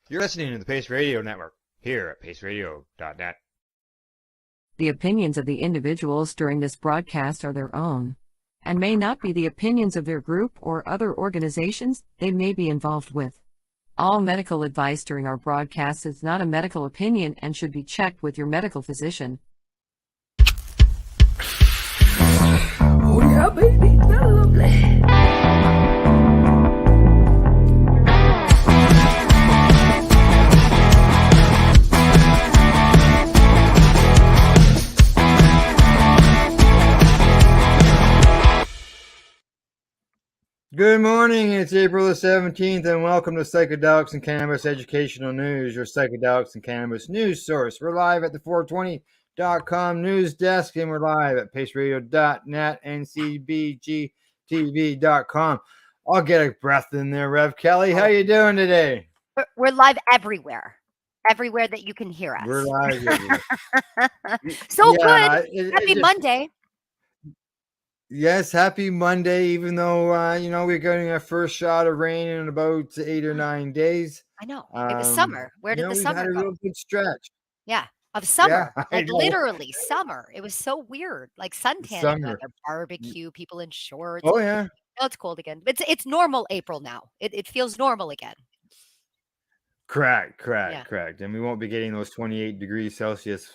You're listening to the Pace Radio Network here at paceradio.net. The opinions of the individuals during this broadcast are their own and may not be the opinions of their group or other organizations they may be involved with. All medical advice during our broadcast is not a medical opinion and should be checked with your medical physician. Oh yeah, baby, that's lovely. Good morning, it's April the 17th, and welcome to Psychedelics and Cannabis Educational News, your Psychedelics and Cannabis news source. We're live at the 420.com news desk, and we're live at paceradio.net and cbgtv.com. I'll get a breath in there, Rev Kelly. How you doing today? We're live everywhere that you can hear us. We're live. So yeah, good. Happy Monday. Yes, happy Monday, even though, we're getting our first shot of rain in about 8 or 9 days. I know. It was summer. Where did the summer go? We've had a real good stretch. Yeah, of summer. Yeah, like literally summer. It was so weird. Like suntan weather, barbecue, people in shorts. Oh, yeah. Now it's cold again. It's normal April now. It feels normal again. Correct. And we won't be getting those 28 degrees Celsius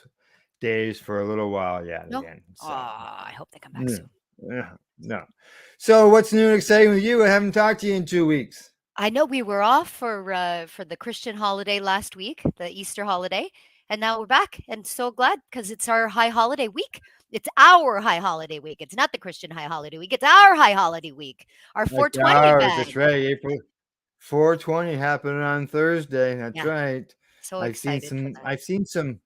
days for a little while yet again. So. I hope they come back soon. Yeah, no. So what's new and exciting with you? I haven't talked to you in 2 weeks. I know we were off for the Christian holiday last week, the Easter holiday, and now we're back. And so glad because it's our high holiday week. It's our high holiday week. It's not the Christian high holiday week. It's our high holiday week. Our 420 event. That's right. April 420 happened on Thursday. That's right. So excited. I've seen some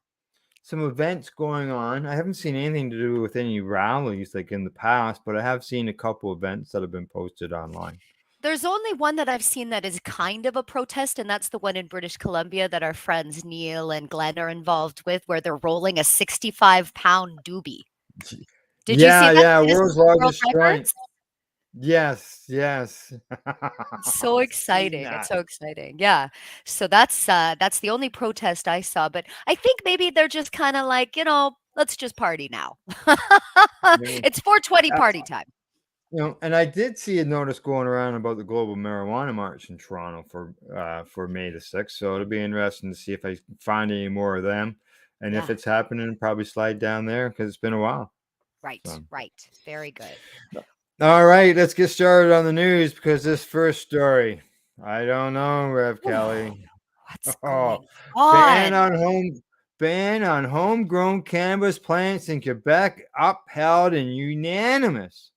events going on. I haven't seen anything to do with any rallies like in the past, but I have seen a couple events that have been posted online. There's only one that I've seen that is kind of a protest, and that's the one in British Columbia that our friends Neil and Glenn are involved with, where they're rolling a 65-pound doobie. Did you see that? Yeah, world's largest joint. Yes. So exciting. It's so exciting. Yeah. So that's the only protest I saw, but I think maybe they're just kind of like, let's just party now. It's 420 party time. And I did see a notice going around about the Global Marijuana March in Toronto for May the 6th. So it'll be interesting to see if I find any more of them. And if it's happening, probably slide down there because it's been a while. Right. Very good. All right, let's get started on the news because this first story, I don't know, Rev Kelly. What's going on? Ban on homegrown cannabis plants in Quebec upheld in unanimous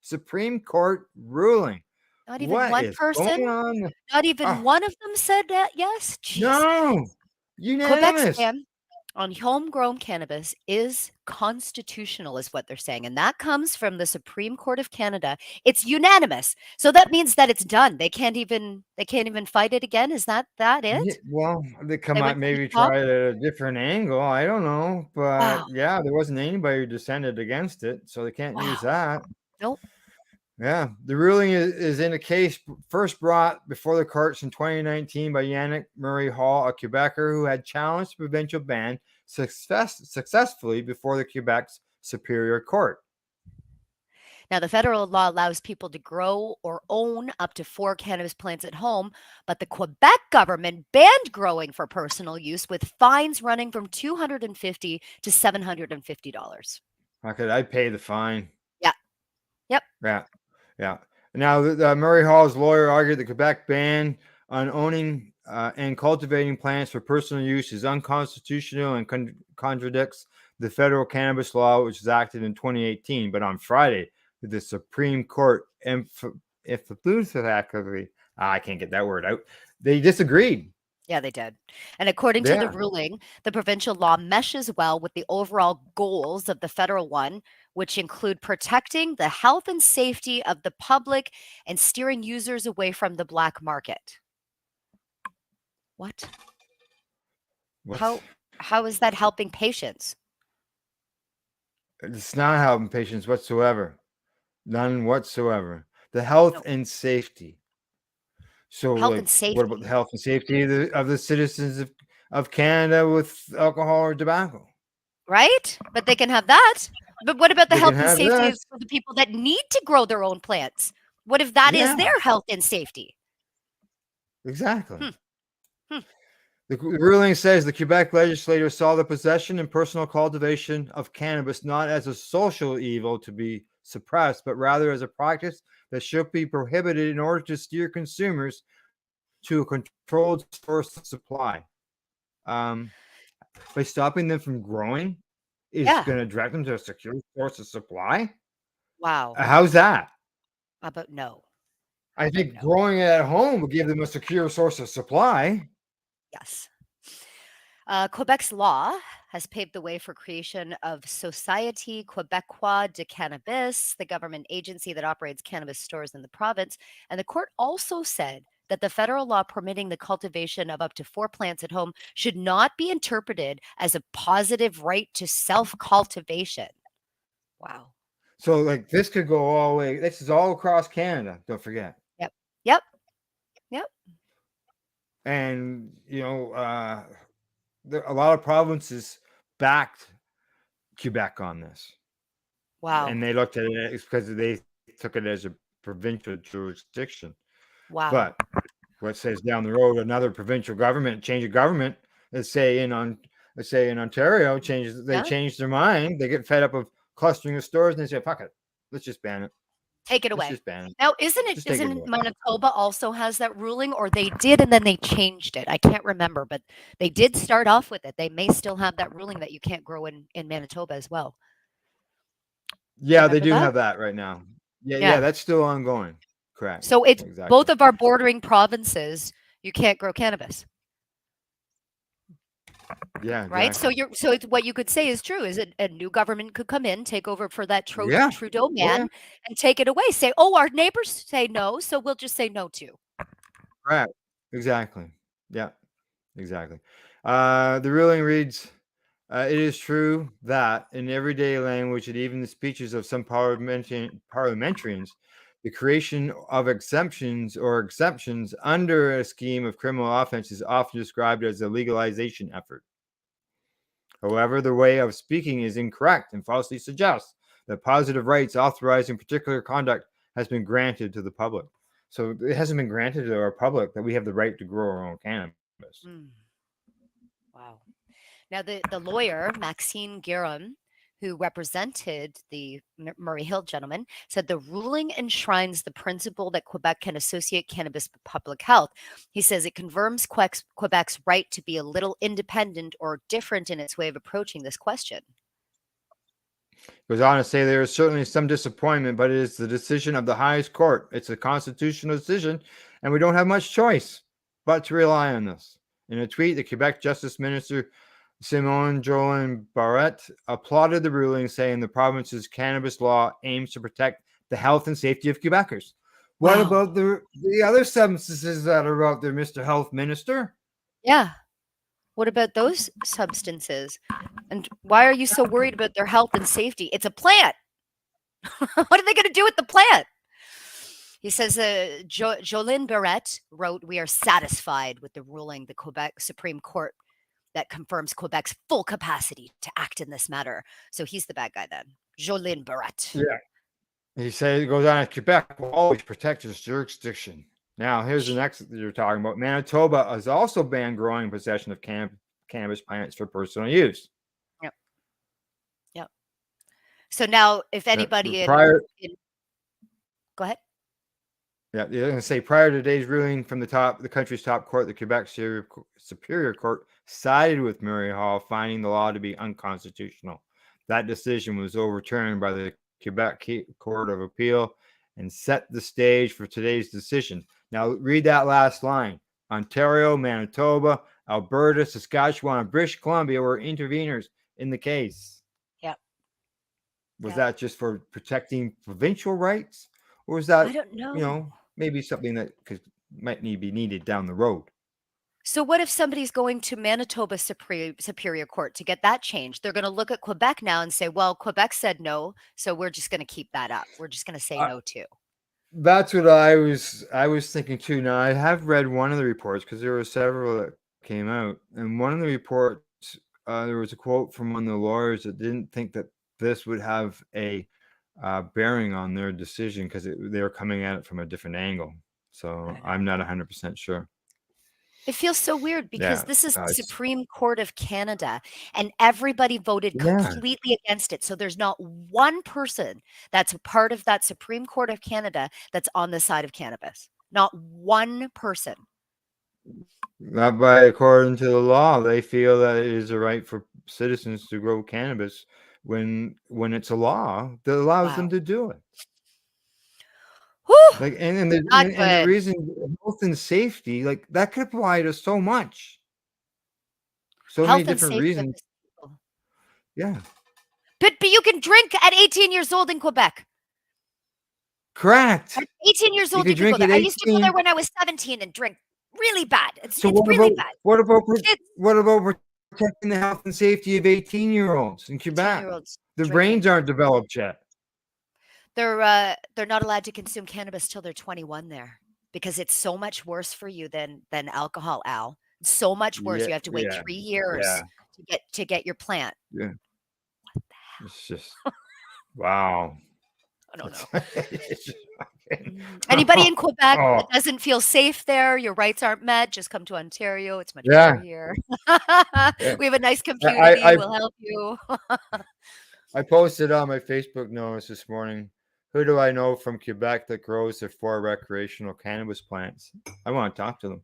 Supreme Court ruling. Not even one person. Not even one of them said that. Yes. Jeez. No. Unanimous. Quebec's ban on homegrown cannabis is constitutional, is what they're saying. And that comes from the Supreme Court of Canada. It's unanimous. So that means that it's done. They can't even fight it again. Is that it? Yeah, well, they might maybe try it at a different angle. I don't know. But there wasn't anybody who dissented against it. So they can't use that. Nope. Yeah, the ruling is in a case first brought before the courts in 2019 by Yannick Murray Hall, a Quebecer who had challenged the provincial ban successfully before the Quebec's Superior Court. Now, the federal law allows people to grow or own up to 4 cannabis plants at home, but the Quebec government banned growing for personal use with fines running from $250 to $750. Okay, I'd pay the fine. Yeah. Yep. Yeah. Now, Murray Hall's lawyer argued the Quebec ban on owning and cultivating plants for personal use is unconstitutional and contradicts the federal cannabis law, which was acted in 2018. But on Friday, the Supreme Court I can't get that word out. They disagreed. Yeah, they did. And according to the ruling, the provincial law meshes well with the overall goals of the federal one, which include protecting the health and safety of the public and steering users away from the black market. What? How is that helping patients? It's not helping patients whatsoever. None whatsoever. The health and safety. So, Health like, and what about the safety, health and safety of the citizens of Canada with alcohol or tobacco? right? But they can have that. But what about the They can health and have safety this. of the people that need to grow their own plants? What if that is Yeah, their health and safety? exactly. Hmm, hmm. The ruling says the Quebec legislators saw the possession and personal cultivation of cannabis not as a social evil to be suppressed, but rather as a practice that should be prohibited in order to steer consumers to a controlled source of supply. Um, by stopping them from growing is Yeah. going to direct them to a secure source of supply. Wow. How's that? But no. I But think no. growing it at home would give them a secure source of supply. Yes. Quebec's law has paved the way for creation of Société Québécoise de Cannabis, the government agency that operates cannabis stores in the province. And the court also said that the federal law permitting the cultivation of up to 4 plants at home should not be interpreted as a positive right to self-cultivation. Wow. So, like, this could go all the way. This is all across Canada. Don't forget. Yep. Yep. Yep. And a lot of provinces backed Quebec on this, Wow. and they looked at it because they took it as a provincial jurisdiction. Wow. But what says down the road, another provincial government change of government, let's say in Ontario, they Yeah. change their mind. They get fed up of clustering of stores, and they say, "Fuck it, let's just ban it. Take it Let's away. just ban it. Now, isn't it Just take it isn't away." Manitoba also has that ruling, or they did and then they changed it? I can't remember, but they did start off with it. They may still have that ruling that you can't grow in Manitoba as well. Do you Yeah, they remember do that? have that right now. Yeah, Yeah. that's still ongoing. Correct. So it's both Exactly. of our bordering provinces, you can't grow cannabis, Yeah, right? So exactly. it's what you could say is true, is a new government could come in, take over for that Yeah. Trudeau Oh, yeah. man and take it away. Say, "Oh, our neighbors say no, so we'll just say no too." Correct. Exactly. Yeah, exactly. The ruling reads, it is true that in everyday language and even the speeches of some parliamentarians, the creation of exemptions or exceptions under a scheme of criminal offense is often described as a legalization effort. However, the way of speaking is incorrect and falsely suggests that positive rights authorizing particular conduct has been granted to the public. So it hasn't been granted to our public that we have the right to grow our own cannabis. Mm, wow. Now, the lawyer, Maxine Guerin, who represented the Murray Hill gentleman, said the ruling enshrines the principle that Quebec can associate cannabis with public health. He says it confirms Quebec's right to be a little independent or different in its way of approaching this question. Goes on to say there is certainly some disappointment, but it is the decision of the highest court. It's a constitutional decision, and we don't have much choice but to rely on this. In a tweet, the Quebec Justice Minister Simone Jolin Barrette applauded the ruling, saying the province's cannabis law aims to protect the health and safety of Quebecers. What Wow. about the other substances that are out there, Mr. Health Minister? Yeah. What about those substances? And why are you so worried about their health and safety? It's a plant. What are they going to do with the plant? He says Jolene Barrette wrote, "We are satisfied with the ruling the Quebec Supreme Court that confirms Quebec's full capacity to act in this matter." So he's the bad guy then. Jolene Barrette. Yeah. He says it goes on, Quebec will always protect its jurisdiction. Now, here's the next that you're talking about. Manitoba has also banned growing and possession of cannabis plants for personal use. Yep. Yep. So now if anybody Prior, go ahead. yeah, you're going to say prior to today's ruling from the country's top court, the Quebec Superior Court sided with Murray Hall, finding the law to be unconstitutional. That decision was overturned by the Quebec Court of Appeal and set the stage for today's decision. Now, read that last line. Ontario, Manitoba, Alberta, Saskatchewan, and British Columbia were interveners in the case. Yep. Was Yep. that just for protecting provincial rights? Or was I that, don't know. maybe something that might be needed down the road? So what if somebody's going to Manitoba Superior Court to get that changed? They're going to look at Quebec now and say, well, Quebec said no, so we're just going to keep that up. We're just going to say Uh, no too. That's what I was thinking too. Now I have read one of the reports because there were several that came out, and one of the reports there was a quote from one of the lawyers that didn't think that this would have a bearing on their decision because they were coming at it from a different angle. So I'm not 100% sure. It feels so weird because Yeah, this is the it's- Supreme Court of Canada and everybody voted Yeah. completely against it. So there's not one person that's a part of that Supreme Court of Canada that's on the side of cannabis. Not one person. Not by according to the law. They feel that it is a right for citizens to grow cannabis when it's a law that allows Wow. them to do it. Whew, Like not and the good. reason health and safety, like that could apply to so much. So Health many and different safety of reasons. this people. Yeah. But you can drink at 18 years old in Quebec. Correct. At 18 years You old, could you can go drink there. at I used to go there 18. when I was 17 and drink really bad. It's So really bad. what about Kids, protecting the health and safety of 18-year-olds in Quebec? 18-year-olds Their drinking. brains aren't developed yet. They're not allowed to consume cannabis till they're 21 there because it's so much worse for you than alcohol, Al. It's so much worse. Yeah, You have to wait yeah, 3 years yeah, to get your plant. yeah. It's just wow. I don't know. It's just fucking- Anybody in Quebec Oh, that doesn't feel safe there, your rights aren't met, just come to Ontario. It's much yeah. better here. Yeah. We have a nice I community. I We'll help you. I posted on my Facebook notice this morning. Who do I know from Quebec that grows their 4 recreational cannabis plants? I want to talk to them.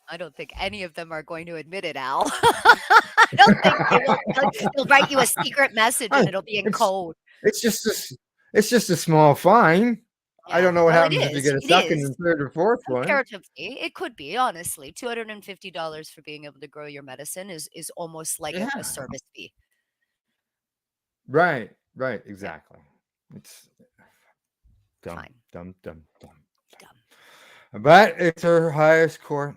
I don't think any of them are going to admit it, Al. I don't think they will. They'll write you a secret message and it'll be in It's code. it's just a small fine. I don't know what Well, it happens if you is. get a It second is. and third or fourth one. Comparatively, it could be, honestly. $250 for being able to grow your medicine is almost like Yeah. a service fee. Right, exactly. It's dumb, Fine. dumb. Dumb. But it's our highest court.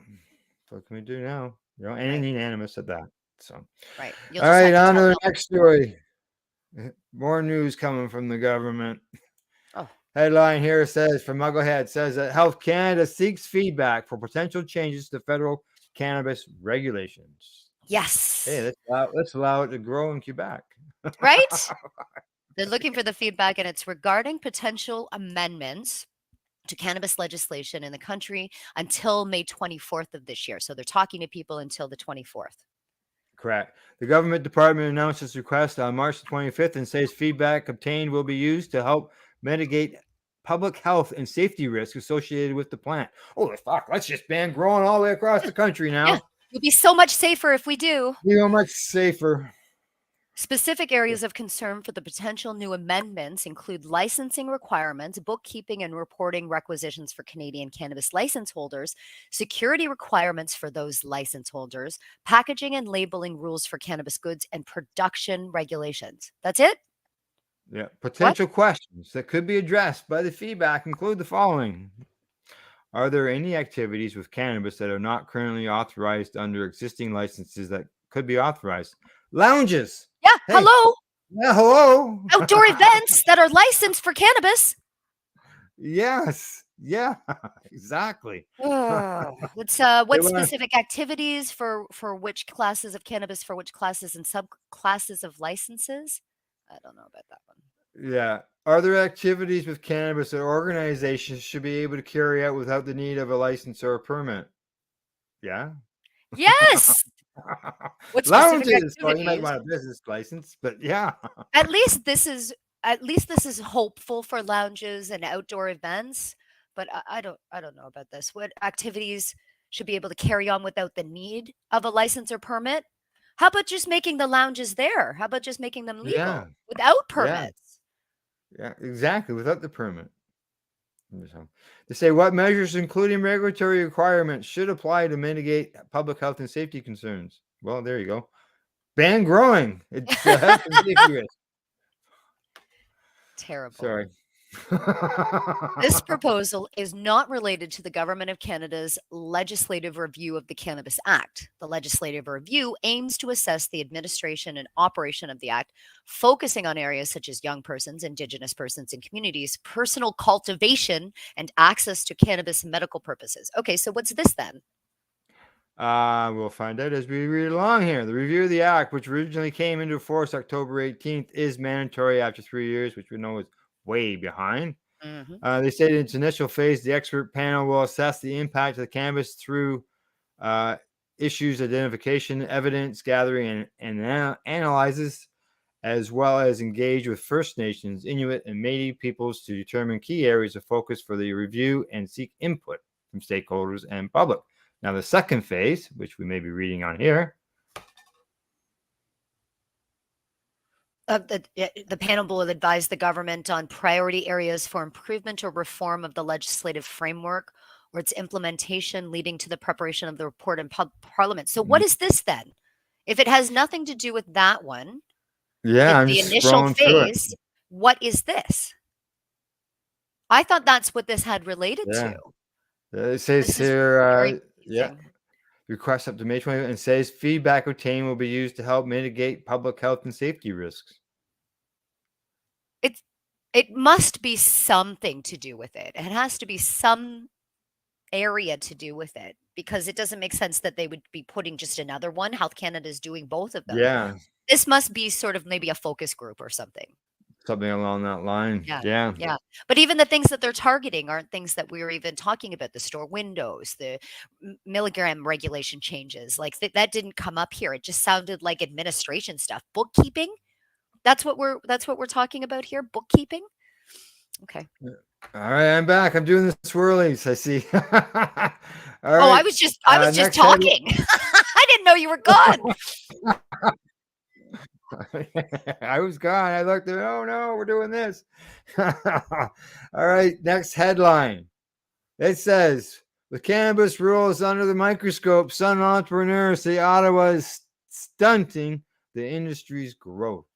What can we do now? You know, and Right. unanimous at that. So, Right. all right, on to the next story. More news coming from the government. Oh. Headline here says from Mugglehead says that Health Canada seeks feedback for potential changes to federal cannabis regulations. Yes. Hey, let's allow it to grow in Quebec. Right? They're looking for the feedback, and it's regarding potential amendments to cannabis legislation in the country until May 24th of this year. So they're talking to people until the 24th. Correct. The government department announced its request on March 25th and says feedback obtained will be used to help mitigate public health and safety risks associated with the plant. Holy fuck, let's just ban growing all the way across the country now. Yeah, you'll be so much safer if we do. Be so much safer. Specific areas of concern for the potential new amendments include licensing requirements, bookkeeping and reporting requisitions for Canadian cannabis license holders, security requirements for those license holders, packaging and labeling rules for cannabis goods, and production regulations. That's it? Yeah. Potential questions that could be addressed by the feedback include the following. Are there any activities with cannabis that are not currently authorized under existing licenses that could be authorized? Lounges. Yeah, Hey. hello. Yeah, hello. Outdoor events that are licensed for cannabis. Yes. Yeah, exactly. What specific activities for which classes of cannabis, for which classes and subclasses of licenses? I don't know about that one. Yeah. Are there activities with cannabis that organizations should be able to carry out without the need of a license or a permit? Yeah. Yes. What specific Lounges. Well, you might activities? want a business license, but yeah. At least this is hopeful for lounges and outdoor events, but I don't know about this. What activities should be able to carry on without the need of a license or permit? How about just making the lounges there? How about just making them legal Yeah. without permits? Yeah, exactly. Without the permit. So, they say what measures, including regulatory requirements, should apply to mitigate public health and safety concerns. Well, there you go. Ban growing. It's health and safety risk. Terrible. Sorry. This proposal is not related to the Government of Canada's legislative review of the Cannabis Act. The legislative review aims to assess the administration and operation of the Act, focusing on areas such as young persons, Indigenous persons, and communities, personal cultivation, and access to cannabis and medical purposes. Okay, so what's this then? We'll find out as we read along here. The review of the act, which originally came into force October 18th, is mandatory after 3 years, which we know is way behind. They said in its initial phase, the expert panel will assess the impact of the cannabis through issues identification, evidence gathering, and analyzes, as well as engage with First Nations, Inuit, and Métis peoples to determine key areas of focus for the review and seek input from stakeholders and public. Now, the second phase, which we may be reading on here. The panel will advise the government on priority areas for improvement or reform of the legislative framework or its implementation, leading to the preparation of the report in Parliament. So, what is this then? If it has nothing to do with that one, Yeah, I'm the just initial scrolling through it. phase, what is this? I thought that's what this had related Yeah. to. It says This is here, very yeah, confusing. request up to May 20th, and says feedback obtained will be used to help mitigate public health and safety risks. It must be something to do with it. It has to be some area to do with it, because it doesn't make sense that they would be putting just another one. Health Canada is doing both of them. Yeah, This must be sort of maybe a focus group or something. something along that line. Yeah. Yeah. Yeah. But even the things that they're targeting aren't things that we were even talking about. The store windows, the milligram regulation changes, like that didn't come up here. It just sounded like administration stuff. Bookkeeping. That's what we're talking about here. Bookkeeping. Okay. All right, I'm back. I'm doing the swirlies. I see. All right. Oh, I was just next talking. I didn't know you were gone. I was gone. I looked at, oh no, we're doing this. All right, next headline. It says, with cannabis rules under the microscope, some entrepreneurs say Ottawa is stunting the industry's growth.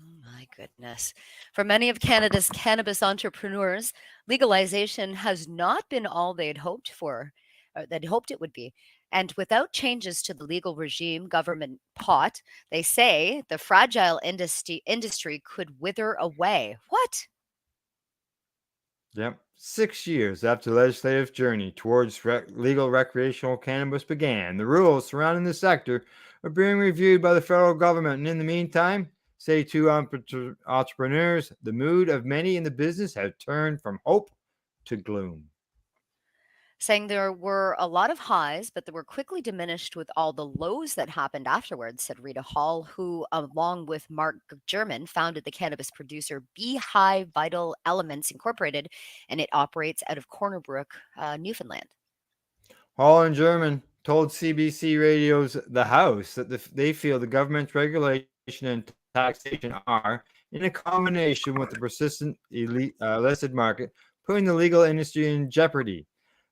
Oh my goodness. For many of Canada's cannabis entrepreneurs, legalization has not been all they'd hoped for, or they'd hoped it would be. And without changes to the legal regime, government pot, they say the fragile industry could wither away. What? Yep. 6 years after the legislative journey towards legal recreational cannabis began, the rules surrounding the sector are being reviewed by the federal government. And in the meantime, say two entrepreneurs, the mood of many in the business has turned from hope to gloom. Saying there were a lot of highs, but they were quickly diminished with all the lows that happened afterwards, said Rita Hall, who, along with Mark German, founded the cannabis producer Beehive Vital Elements Incorporated, and it operates out of Corner Brook, Newfoundland. Hall and German told CBC Radio's The House that they feel the government's regulation and taxation are, in a combination with the persistent illicit market, putting the legal industry in jeopardy.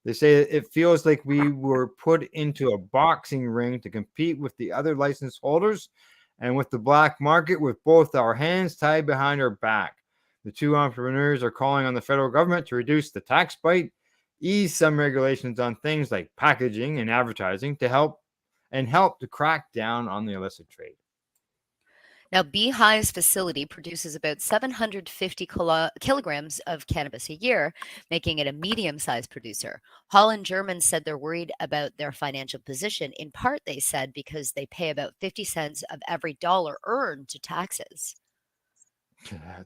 They say it feels like we were put into a boxing ring to compete with the other license holders and with the black market with both our hands tied behind our back. The two entrepreneurs are calling on the federal government to reduce the tax bite, ease some regulations on things like packaging and advertising to help to crack down on the illicit trade. Now, Beehive's facility produces about 750 kilograms of cannabis a year, making it a medium-sized producer. Hall and German said they're worried about their financial position. In part, they said, because they pay about 50 cents of every dollar earned to taxes.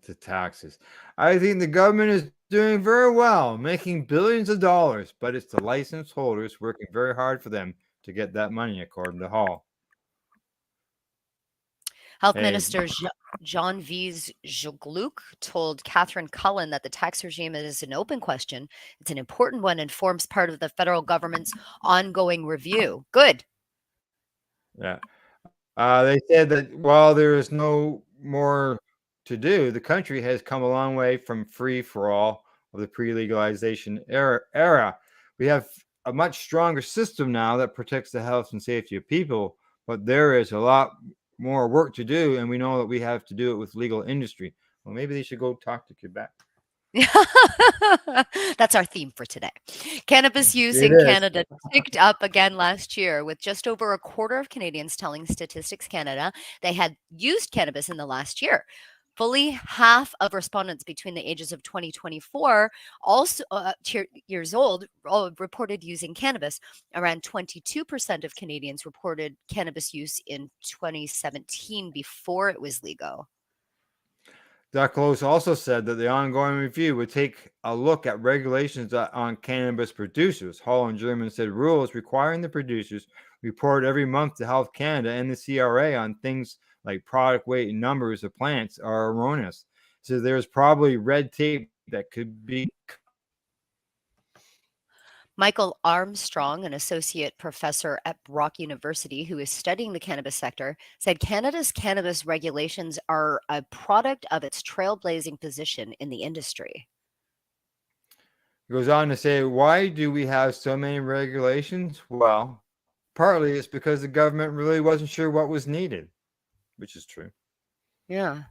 To taxes. I think the government is doing very well, making billions of dollars, but it's the license holders working very hard for them to get that money, according to Hall. Health Minister Jean-Yves Jogluc told Catherine Cullen that the tax regime is an open question. It's an important one and forms part of the federal government's ongoing review. Good. Yeah. They said that while there is no more to do, the country has come a long way from free for all of the pre-legalization era. We have a much stronger system now that protects the health and safety of people, but there is a lot more work to do, and we know that we have to do it with legal industry. Well, maybe they should go talk to Quebec. That's our theme for today. Cannabis use It in is. Canada ticked up again last year, with just over a quarter of Canadians telling Statistics Canada they had used cannabis in the last year. Fully half of respondents between the ages of 2024 also years old reported using cannabis. Around 22% of Canadians reported cannabis use in 2017 before it was legal. Duclos also said that the ongoing review would take a look at regulations on cannabis producers. Hall and German said rules requiring the producers report every month to Health Canada and the CRA on things like product weight and numbers of plants are erroneous. So there's probably red tape that could be. Michael Armstrong, an associate professor at Brock University who is studying the cannabis sector, said Canada's cannabis regulations are a product of its trailblazing position in the industry. He goes on to say, why do we have so many regulations? Well, partly it's because the government really wasn't sure what was needed, which is true. Yeah.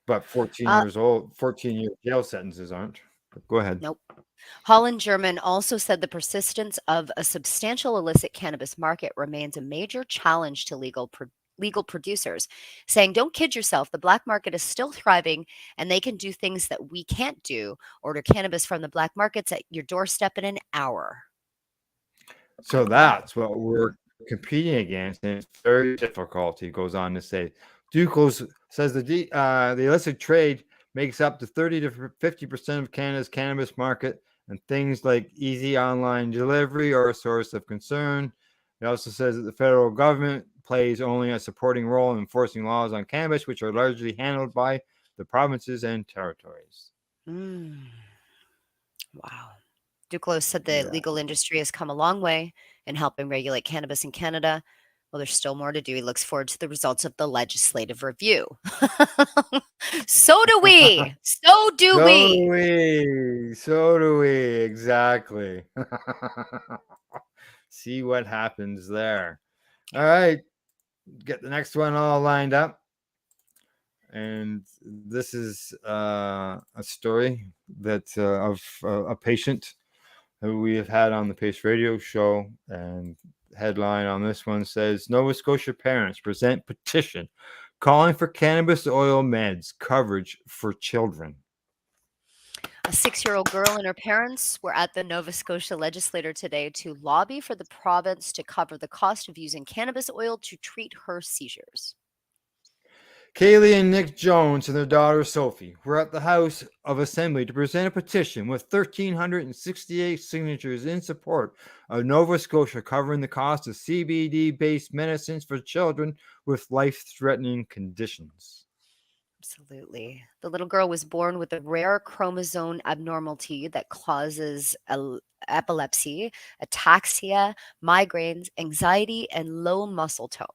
But 14 Uh, years old, 14-year jail sentences aren't. But go ahead. nope. Holland German also said the persistence of a substantial illicit cannabis market remains a major challenge to legal producers, saying, "Don't kid yourself, the black market is still thriving and they can do things that we can't do. Order cannabis from the black markets at your doorstep in an hour." So that's what we're competing against, and it's very difficult, he goes on to say. Duclos says the illicit trade makes up to 30 to 50% of Canada's cannabis market, and things like easy online delivery are a source of concern. He also says that the federal government plays only a supporting role in enforcing laws on cannabis, which are largely handled by the provinces and territories. Mm, wow. Duclos said the Yeah. legal industry has come a long way in helping regulate cannabis in Canada. Well, there's still more to do. He looks forward to the results of the legislative review. So do we. So do So do we. we. So do we. Exactly. See what happens there. All right. Get the next one all lined up. And this is a story that of a patient who we have had on the Pace Radio show. And headline on this one says Nova Scotia parents present petition calling for cannabis oil meds coverage for children. A 6-year-old girl and her parents were at the Nova Scotia legislature today to lobby for the province to cover the cost of using cannabis oil to treat her seizures. Kaylee and Nick Jones and their daughter Sophie were at the House of Assembly to present a petition with 1,368 signatures in support of Nova Scotia covering the cost of CBD-based medicines for children with life-threatening conditions. Absolutely. The little girl was born with a rare chromosome abnormality that causes epilepsy, ataxia, migraines, anxiety, and low muscle tone.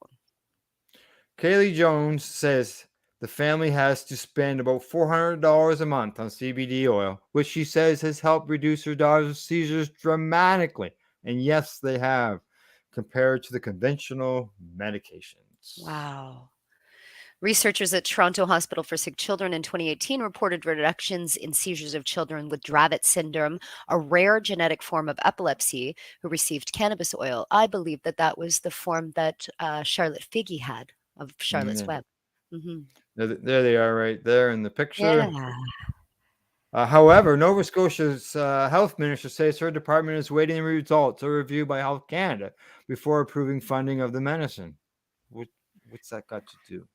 Kaylee Jones says the family has to spend about $400 a month on CBD oil, which she says has helped reduce her daughter's seizures dramatically. And yes, they have, compared to the conventional medications. Wow. Researchers at Toronto Hospital for Sick Children in 2018 reported reductions in seizures of children with Dravet syndrome, a rare genetic form of epilepsy, who received cannabis oil. I believe that was the form that Charlotte Figge had of Charlotte's Yeah. Web. Mm-hmm. There they are right there in the picture. Yeah. However, Nova Scotia's health minister says her department is waiting the results of a review by Health Canada before approving funding of the medicine. What's that got to do?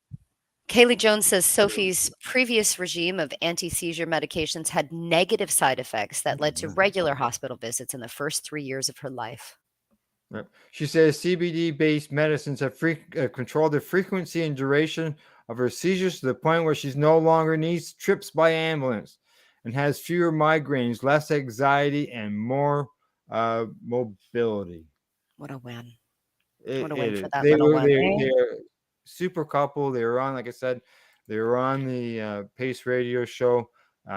Kaylee Jones says Sophie's previous regime of anti-seizure medications had negative side effects that led to regular hospital visits in the first 3 years of her life. She says CBD-based medicines have controlled the frequency and duration of her seizures to the point where she no longer needs trips by ambulance and has fewer migraines, less anxiety, and more mobility. What a win. It What a win for is. that little one, eh? They're super couple. They were on, like I said, they were on the Pace Radio show.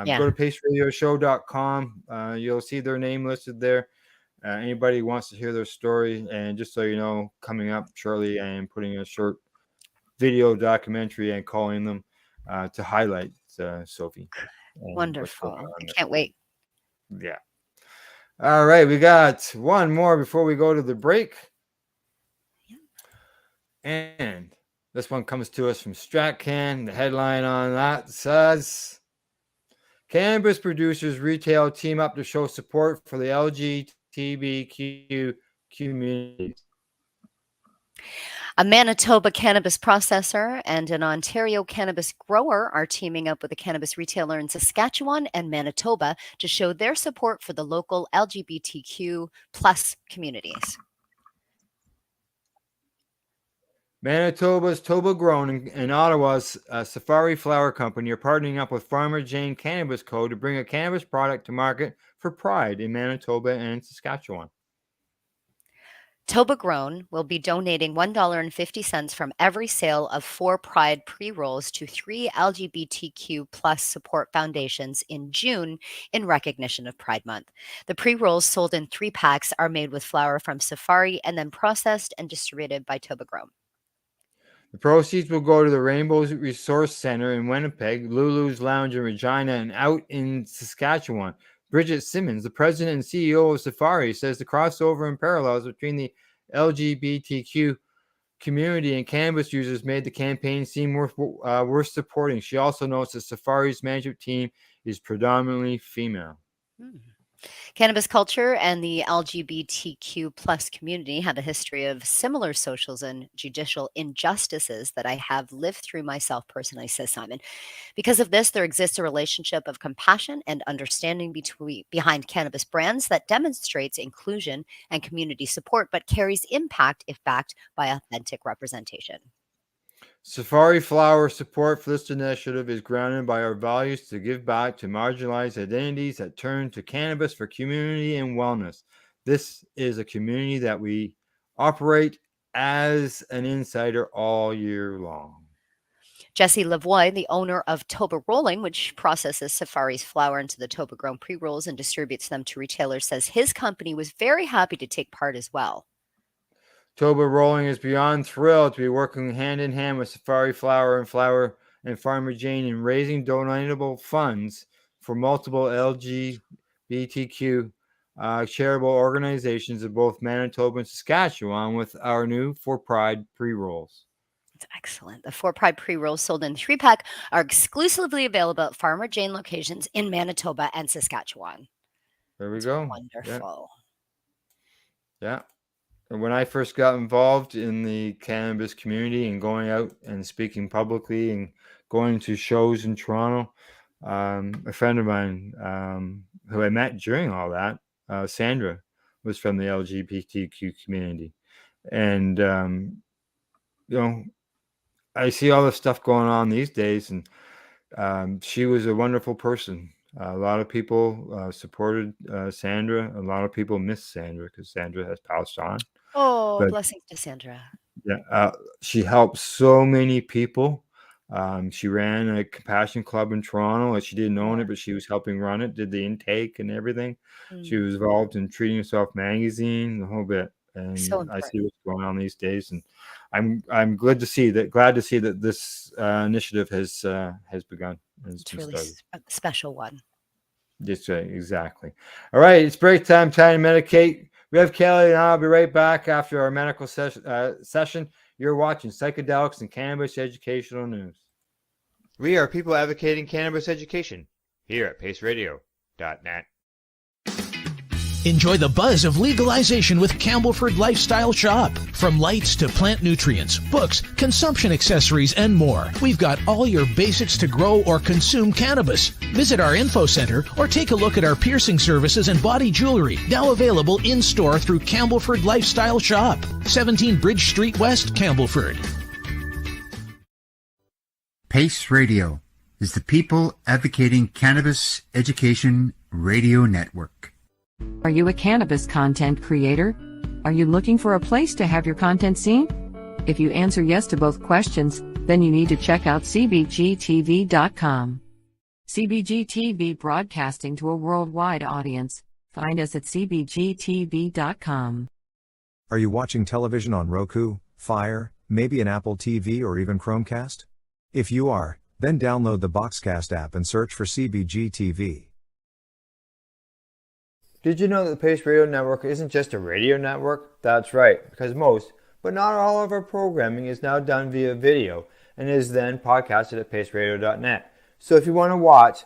Yeah. Go to paceradioshow.com. You'll see their name listed there. Anybody wants to hear their story, and just so you know, coming up shortly, I am putting a short video documentary and calling them to highlight Sophie. and what's going Wonderful. on I there. can't wait. Yeah. All right, we got one more before we go to the break. And this one comes to us from StratCan. The headline on that says, Cannabis producers retail team up to show support for the LGBTQ community. A Manitoba cannabis processor and an Ontario cannabis grower are teaming up with a cannabis retailer in Saskatchewan and Manitoba to show their support for the local LGBTQ plus communities. Manitoba's Toba Grown and Ottawa's Safari Flower Company are partnering up with Farmer Jane Cannabis Co. to bring a cannabis product to market for Pride in Manitoba and Saskatchewan. Toba Grown will be donating $1.50 from every sale of 4 Pride pre-rolls to 3 LGBTQ plus support foundations in June in recognition of Pride Month. The pre-rolls sold in 3 packs are made with flower from Safari and then processed and distributed by Toba Grown. The proceeds will go to the Rainbow Resource Center in Winnipeg, Lulu's Lounge in Regina, and out in Saskatchewan. Bridget Simmons, the president and CEO of Safari, says the crossover and parallels between the LGBTQ community and cannabis users made the campaign seem worth supporting. She also notes that Safari's management team is predominantly female. Cannabis culture and the LGBTQ plus community have a history of similar socials and judicial injustices that I have lived through myself personally, says Simon. Because of this, there exists a relationship of compassion and understanding behind cannabis brands that demonstrates inclusion and community support, but carries impact if backed by authentic representation. Safari Flower support for this initiative is grounded by our values to give back to marginalized identities that turn to cannabis for community and wellness. This is a community that we operate as an insider all year long. Jesse Lavoie, the owner of Toba Rolling, which processes Safari's flower into the Toba Grown pre-rolls and distributes them to retailers, says his company was very happy to take part as well. Toba Rolling is beyond thrilled to be working hand in hand with Safari Flower and Farmer Jane in raising donatable funds for multiple LGBTQ charitable organizations in both Manitoba and Saskatchewan with our new For Pride pre-rolls. That's excellent. The 4 Pride pre-rolls sold in 3-pack are exclusively available at Farmer Jane locations in Manitoba and Saskatchewan. There we go. Wonderful. Yeah. And when I first got involved in the cannabis community and going out and speaking publicly and going to shows in Toronto, a friend of mine who I met during all that, Sandra, was from the LGBTQ community. And, I see all this stuff going on these days, and she was a wonderful person. A lot of people supported Sandra. A lot of people miss Sandra because Sandra has passed on. Oh, But blessings to Sandra. yeah, she helped so many people. She ran a compassion club in Toronto, and she didn't own it, but she was helping run it, did the intake and everything. She was involved in Treating Yourself magazine, the whole bit. And So I see important. what's going on these days, and I'm glad to see that this initiative has begun. Has It's been really started. a special one. That's right, exactly. All right, it's break time. Time to medicate. We have Kelly, and I'll be right back after our medical session. You're watching Psychedelics and Cannabis Educational News. We are people advocating cannabis education here at paceradio.net. Enjoy the buzz of legalization with Campbellford Lifestyle Shop. From lights to plant nutrients, books, consumption accessories, and more, we've got all your basics to grow or consume cannabis. Visit our info center or take a look at our piercing services and body jewelry, now available in-store through Campbellford Lifestyle Shop, 17 Bridge Street West, Campbellford. Pace Radio is the people advocating cannabis education radio network. Are you a cannabis content creator? Are you looking for a place to have your content seen? If you answer yes to both questions, then you need to check out cbgtv.com. CBGTV broadcasting to a worldwide audience. Find us at cbgtv.com. Are you watching television on Roku, Fire, maybe an Apple TV or even Chromecast? If you are, Then download the Boxcast app and search for CBG TV. Did you know that the Pace Radio Network isn't just a radio network? That's right, because most, but not all of our programming is now done via video and is then podcasted at paceradio.net. So if you want to watch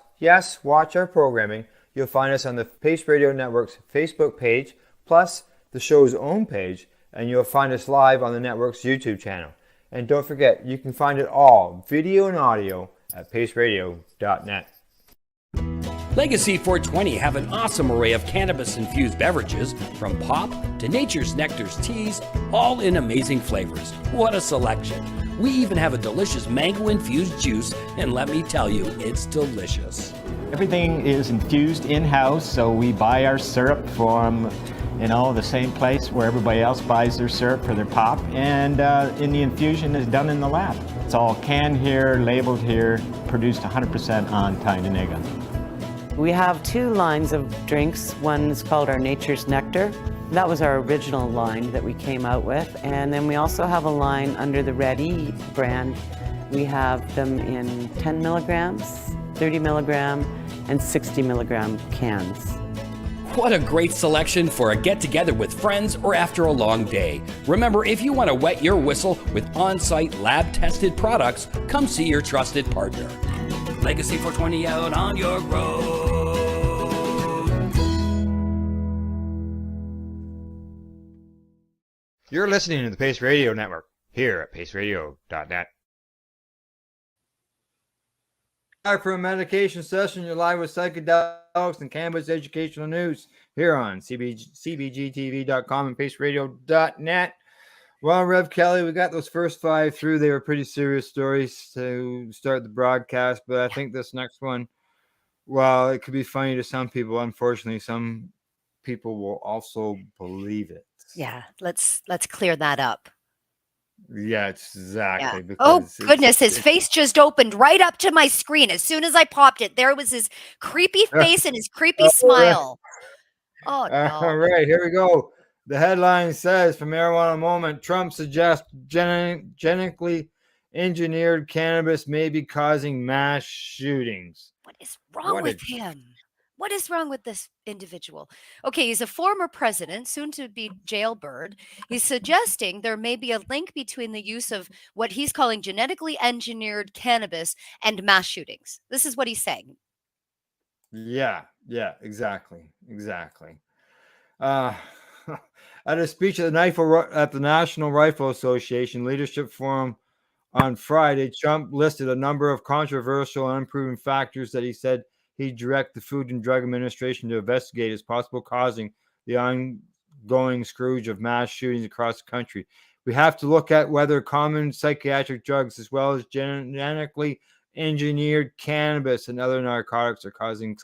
our programming, you'll find us on the Pace Radio Network's Facebook page, plus the show's own page, and you'll find us live on the network's YouTube channel. And don't forget, you can find it all, video and audio, at paceradio.net. Legacy 420 have an awesome array of cannabis-infused beverages, from pop to Nature's Nectar's teas, all in amazing flavors. What a selection! We even have a delicious mango-infused juice, and let me tell you, it's delicious. Everything is infused in-house, so we buy our syrup from the same place where everybody else buys their syrup for their pop, and the infusion is done in the lab. It's all canned here, labeled here, produced 100% on Tyndonega. We have 2 lines of drinks. One is called our Nature's Nectar. That was our original line that we came out with, and then we also have a line under the Red E brand. We have them in 10 milligrams, 30 milligram, and 60 milligram cans. What a great selection for a get-together with friends or after a long day. Remember, if you want to wet your whistle with on-site lab-tested products, come see your trusted partner. Legacy 420 out on your road. You're listening to the Pace Radio Network here at paceradio.net. For a medication session, you're live with psychedelics and cannabis educational news here on cbgtv.com and paceradio.net. Well, Rev Kelly, we got those first 5 through. They were pretty serious stories to start the broadcast, but I think this next one, well, it could be funny to some people. Unfortunately, some people will also believe it. Yeah, let's clear that up. Yeah, exactly. Yeah. Oh, goodness. His face just opened right up to my screen. As soon as I popped it, there was his creepy face and his creepy smile. Oh, no. All right, here we go. The headline says, "For marijuana moment, Trump suggests genetically engineered cannabis may be causing mass shootings." What is wrong with him? What is wrong with this individual? Okay, he's a former president, soon to be jailbird. He's suggesting there may be a link between the use of what he's calling genetically engineered cannabis and mass shootings. This is what he's saying. Yeah, exactly. At a speech at the National Rifle Association Leadership Forum on Friday, Trump listed a number of controversial and unproven factors that he said he'd direct the Food and Drug Administration to investigate as possible causing the ongoing scourge of mass shootings across the country. We have to look at whether common psychiatric drugs as well as genetically engineered cannabis and other narcotics are causing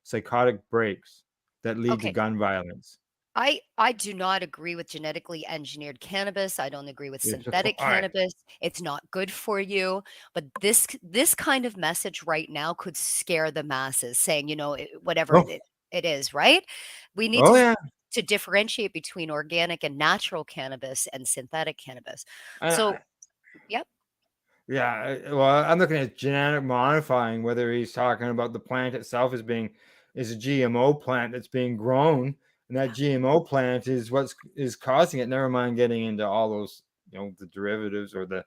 psychotic breaks that lead to gun violence. I do not agree with genetically engineered cannabis. I don't agree with synthetic cannabis. It's not good for you. But this kind of message right now could scare the masses, saying, whatever it is, right? We need to differentiate between organic and natural cannabis and synthetic cannabis. Yep. Yeah, well, I'm looking at genetic modifying, whether he's talking about the plant itself is a GMO plant that's being grown. And that GMO plant is what is causing it. Never mind getting into all those, the derivatives or the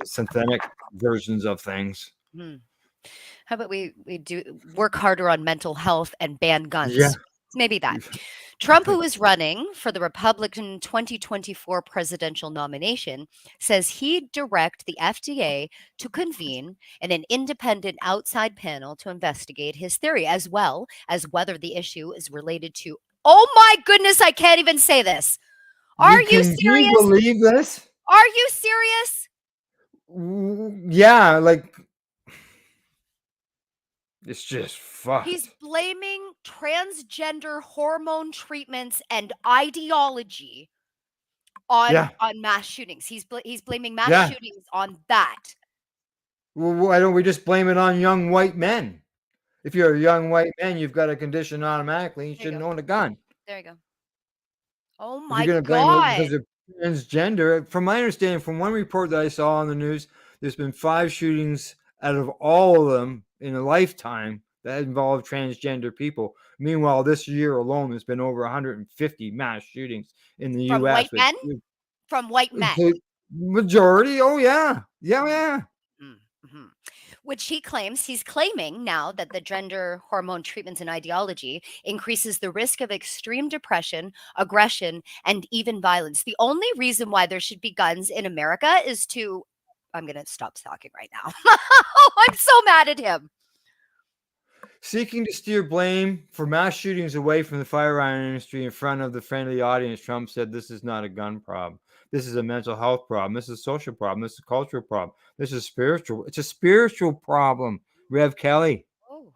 synthetic versions of things. How about we do work harder on mental health and ban guns? Yeah. Maybe that. Trump, who is running for the Republican 2024 presidential nomination, says he'd direct the FDA to convene an independent outside panel to investigate his theory, as well as whether the issue is related to. Oh my goodness, I can't even say this. Are you serious? Can you believe this? Are you serious? Yeah, it's just fucked. He's blaming transgender hormone treatments and ideology on mass shootings. He's blaming mass shootings on that. Well, why don't we just blame it on young white men? If you're a young white man, you've got a condition automatically. You shouldn't own a gun. There you go. Oh my You're going to God. blame it because of transgender. From my understanding, from one report that I saw on the news, there's been 5 shootings out of all of them in a lifetime that involve transgender people. Meanwhile, this year alone, there's been over 150 mass shootings in the From U.S. white men? From white men. Majority. Oh, yeah. Yeah. Mm-hmm. Which he's claiming now that the gender hormone treatments and ideology increases the risk of extreme depression, aggression, and even violence. The only reason why there should be guns in America is I'm going to stop talking right now. I'm so mad at him. Seeking to steer blame for mass shootings away from the firearm industry in front of the friendly audience, Trump said this is not a gun problem. This is a mental health problem. This is a social problem. This is a cultural problem. This is spiritual. It's a spiritual problem. Rev Kelly. Oh.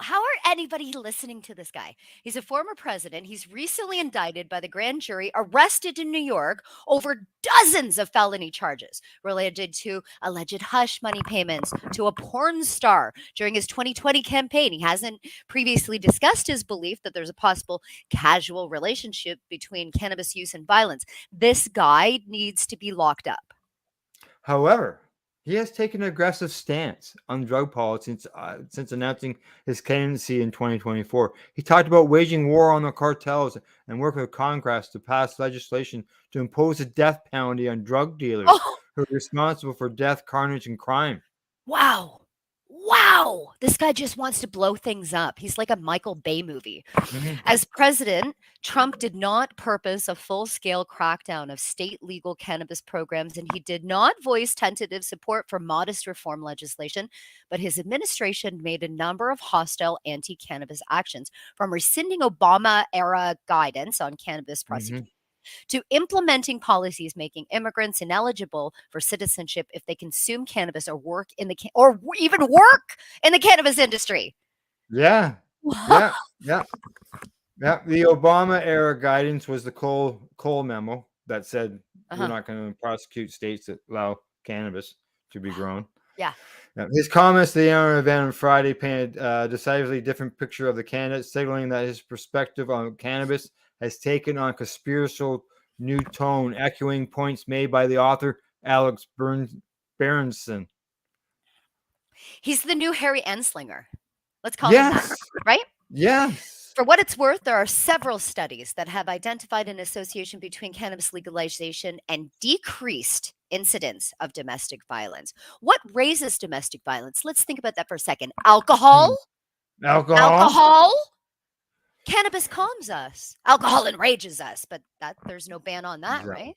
How are anybody listening to this guy? He's a former president. He's recently indicted by the grand jury, arrested in New York over dozens of felony charges related to alleged hush money payments to a porn star during his 2020 campaign. He hasn't previously discussed his belief that there's a possible casual relationship between cannabis use and violence. This guy needs to be locked up. However, he has taken an aggressive stance on drug policy since announcing his candidacy in 2024. He talked about waging war on the cartels and working with Congress to pass legislation to impose a death penalty on drug dealers who are responsible for death, carnage, and crime. Wow. This guy just wants to blow things up. He's like a Michael Bay movie. Mm-hmm. As president, Trump did not purpose a full-scale crackdown of state legal cannabis programs, and he did not voice tentative support for modest reform legislation, but his administration made a number of hostile anti-cannabis actions, from rescinding Obama-era guidance on cannabis prosecution to implementing policies making immigrants ineligible for citizenship if they consume cannabis or even work in the cannabis industry. Yeah. The Obama era guidance was the Cole memo that said we're not going to prosecute states that allow cannabis to be grown. Yeah. His comments at the annual event on Friday painted a decidedly different picture of the candidate, signaling that his perspective on cannabis has taken on a conspiratorial new tone, echoing points made by the author Alex Berenson. He's the new Harry Anslinger. Let's call him that, right? Yes. For what it's worth, there are several studies that have identified an association between cannabis legalization and decreased incidence of domestic violence. What raises domestic violence? Let's think about that for a second. Alcohol? Cannabis calms us. Alcohol enrages us, but there's no ban on that, right?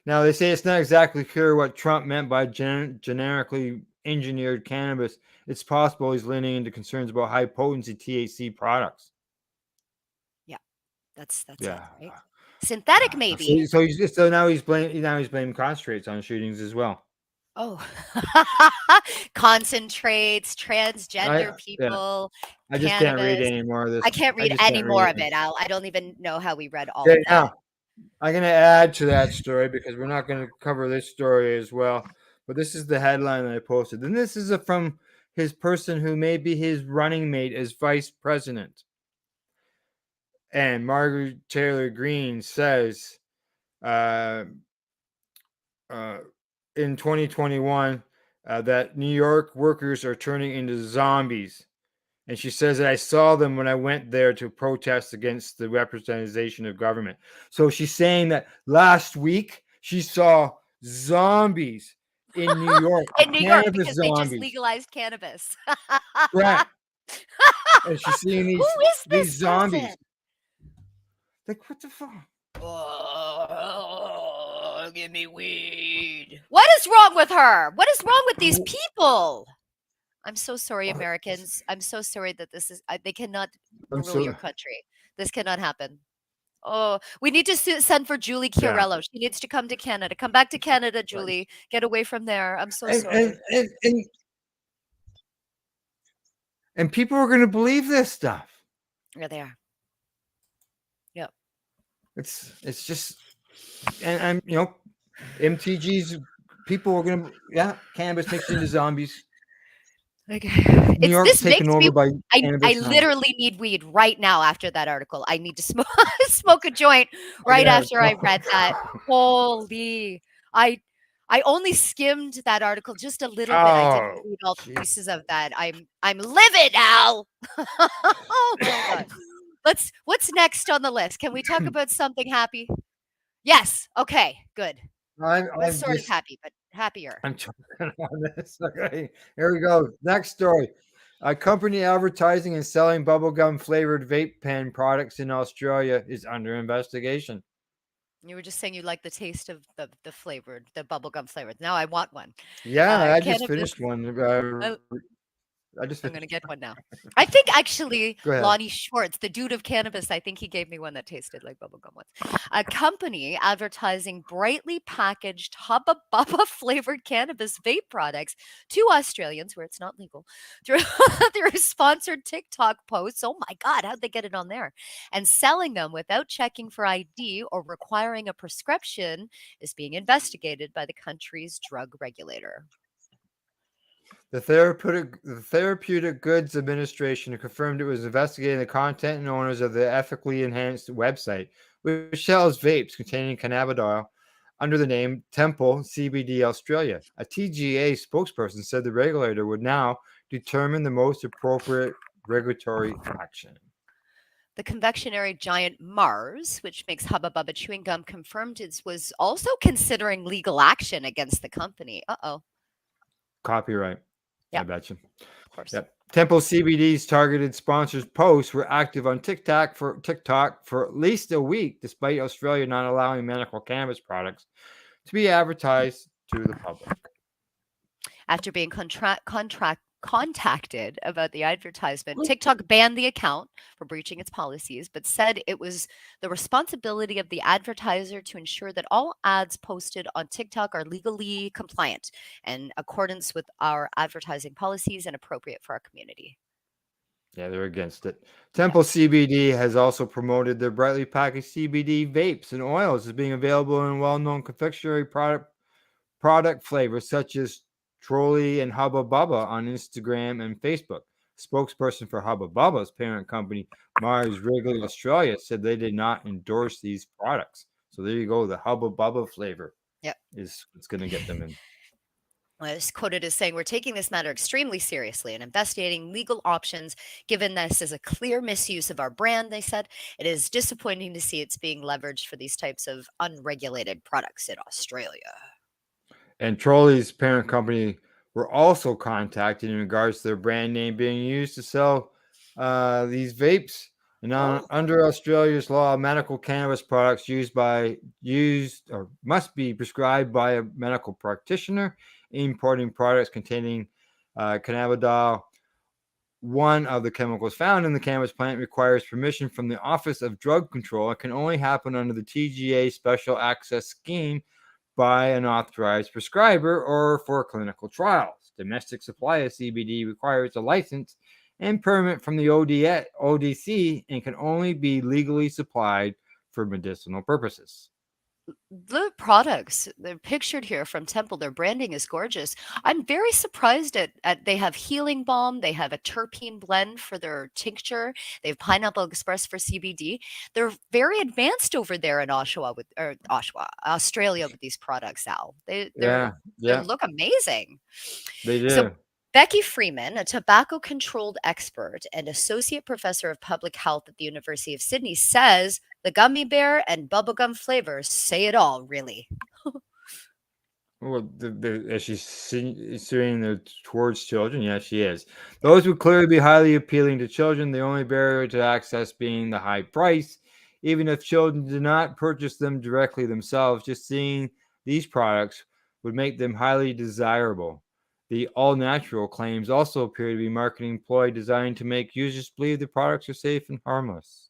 Now, they say it's not exactly clear what Trump meant by genetically engineered cannabis. It's possible he's leaning into concerns about high potency THC products. Yeah, that's it, right? Synthetic, maybe. So now he's blaming concentrates on shootings as well. Oh, concentrates, transgender people. I just can't read any more of this. I can't read any more of it. I don't even know how we read all of that. Now, I'm going to add to that story because we're not going to cover this story as well. But this is the headline that I posted. And this is from his person who may be his running mate as vice president. And Margaret Taylor Greene says, in 2021 that New York workers are turning into zombies. And she says that I saw them when I went there to protest against the representation of government. So she's saying that last week she saw zombies in New York. In New York, because they just legalized cannabis. Right. And she's seeing these zombies. Person? Like, what the fuck? Oh, give me weed. What is wrong with her? What is wrong with these people? I'm so sorry, Americans. I'm so sorry that they cannot rule your country. This cannot happen. Oh, we need to send for Julie Chiarello. She needs to come to Canada. Come back to Canada, Julie. Get away from there. I'm so sorry. And people are going to believe this stuff. Yeah, they are. Yep. It's just, and MTG's people are going to, cannabis mixed into zombies. Okay. New York's taken over by I literally need weed right now after that article. I need to smoke a joint right after I read that. Holy, I I only skimmed that article just a little bit. I didn't read all the pieces of that. I'm livid, Al. Oh my God. What's next on the list? Can we talk about something happy? Yes. Okay. Good. I'm Sort of happy, but happier. I'm choking on this. Okay, here we go. Next story. A company advertising and selling bubblegum flavored vape pen products in Australia is under investigation. You were just saying you like the taste of the flavored, the bubblegum flavored. Now I want one. Yeah, I just Cannabis. finished one. I'm gonna get one now. I think actually Go ahead. Lonnie Schwartz, the dude of cannabis, I think he gave me one that tasted like bubblegum once. A company advertising brightly packaged Hubba Bubba flavored cannabis vape products to Australians where it's not legal through sponsored TikTok posts. Oh my God, how'd they get it on there? And selling them without checking for ID or requiring a prescription is being investigated by the country's drug regulator. The Therapeutic Goods Administration confirmed it was investigating the content and owners of the ethically enhanced website, which sells vapes containing cannabidiol under the name Temple CBD Australia. A TGA spokesperson said the regulator would now determine the most appropriate regulatory action. The confectionery giant Mars, which makes Hubba Bubba chewing gum, confirmed it was also considering legal action against the company. Uh-oh. Copyright. Yeah. I bet you. Of course. Yep. Temple CBD's targeted sponsors posts were active on TikTok for at least a week, despite Australia not allowing medical cannabis products to be advertised to the public. After being contacted about the advertisement, TikTok banned the account for breaching its policies, but said it was the responsibility of the advertiser to ensure that all ads posted on TikTok are legally compliant and in accordance with our advertising policies and appropriate for our community. Yeah, they're against it. Temple CBD has also promoted their brightly packaged CBD vapes and oils as being available in well-known confectionery product flavors such as Trolley and Hubba Bubba on Instagram and Facebook. Spokesperson for Hubba Bubba's parent company, Mars Wrigley Australia, said they did not endorse these products. So there you go. The Hubba Bubba flavor is what's going to get them in. I was quoted as saying, "We're taking this matter extremely seriously and investigating legal options, given this is a clear misuse of our brand," they said. "It is disappointing to see it's being leveraged for these types of unregulated products in Australia." And Trolley's parent company were also contacted in regards to their brand name being used to sell these vapes. And under Australia's law, medical cannabis products must be prescribed by a medical practitioner. Importing products containing cannabidiol, one of the chemicals found in the cannabis plant, requires permission from the Office of Drug Control. It can only happen under the TGA Special Access Scheme by an authorized prescriber or for clinical trials. Domestic supply of CBD requires a license and permit from the ODC and can only be legally supplied for medicinal purposes. The products, they're pictured here from Temple. Their branding is gorgeous. I'm very surprised at they have healing balm. They have a terpene blend for their tincture. They have Pineapple Express for CBD. They're very advanced over there in Australia with these products, Al. They look amazing. They do. So Becky Freeman, a tobacco-controlled expert and associate professor of public health at the University of Sydney, says the gummy bear and bubblegum flavors say it all, really. Well, is she suing there towards children? Yeah, she is. Those would clearly be highly appealing to children, the only barrier to access being the high price. Even if children do not purchase them directly themselves, just seeing these products would make them highly desirable. The all-natural claims also appear to be marketing ploy designed to make users believe the products are safe and harmless.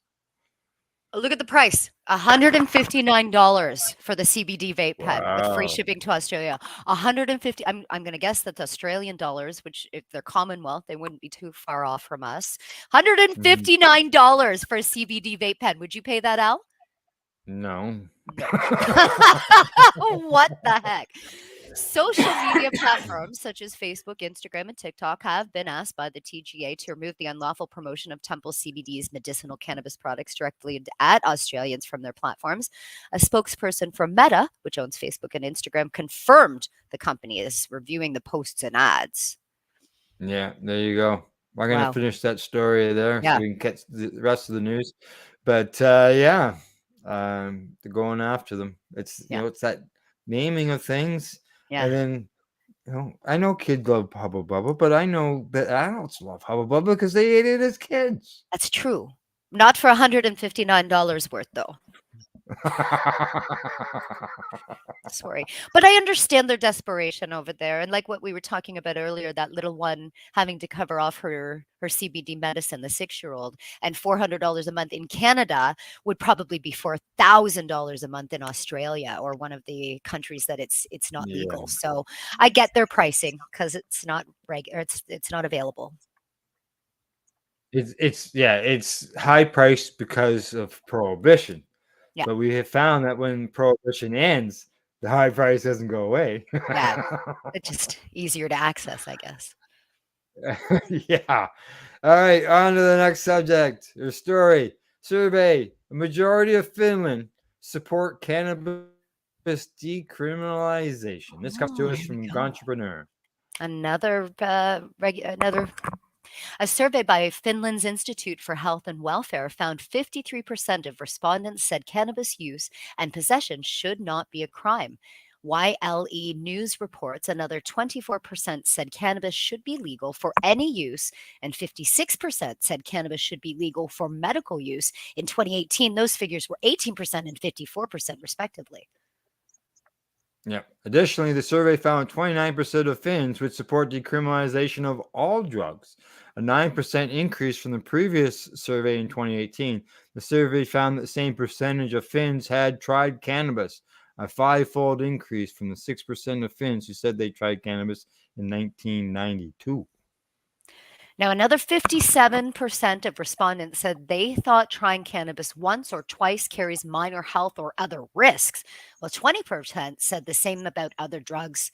Look at the price. $159 for the CBD vape pen with free Wow. shipping to Australia. 150. I'm going to guess that's Australian dollars, which if they're Commonwealth, they wouldn't be too far off from us. $159 for a CBD vape pen. Would you pay that, Al? No. What the heck? Social media platforms such as Facebook, Instagram, and TikTok have been asked by the TGA to remove the unlawful promotion of Temple CBD's medicinal cannabis products directly at Australians from their platforms. A spokesperson for Meta, which owns Facebook and Instagram, confirmed the company is reviewing the posts and ads. Yeah, there you go. We're going to Wow. finish that story there Yeah. so we can catch the rest of the news. But yeah, they're going after them. It's, you Yeah. know, it's that naming of things. Yeah. And then, you know, I know kids love Hubba Bubba, but I know that adults love Hubba Bubba because they ate it as kids. That's true. Not for $159 worth, though. Sorry. But I understand their desperation over there. And like what we were talking about earlier, that little one having to cover off her CBD medicine, the 6-year-old, and $400 a month in Canada would probably be $4,000 a month in Australia or one of the countries that it's not legal. So I get their pricing because it's not it's not available. It's high priced because of prohibition. Yeah. But we have found that when prohibition ends, the high price doesn't go away. Yeah. It's just easier to access, I guess. Yeah. All right, on to the next subject or story. Survey. A majority of Finland support cannabis decriminalization. This comes to us from Entrepreneur. A survey by Finland's Institute for Health and Welfare found 53% of respondents said cannabis use and possession should not be a crime. YLE News reports another 24% said cannabis should be legal for any use, and 56% said cannabis should be legal for medical use. In 2018, those figures were 18% and 54%, respectively. Yeah. Additionally, the survey found 29% of Finns would support decriminalization of all drugs, a 9% increase from the previous survey in 2018. The survey found that the same percentage of Finns had tried cannabis, a 5-fold increase from the 6% of Finns who said they tried cannabis in 1992. Now, another 57% of respondents said they thought trying cannabis once or twice carries minor health or other risks. Well, 20% said the same about other drugs.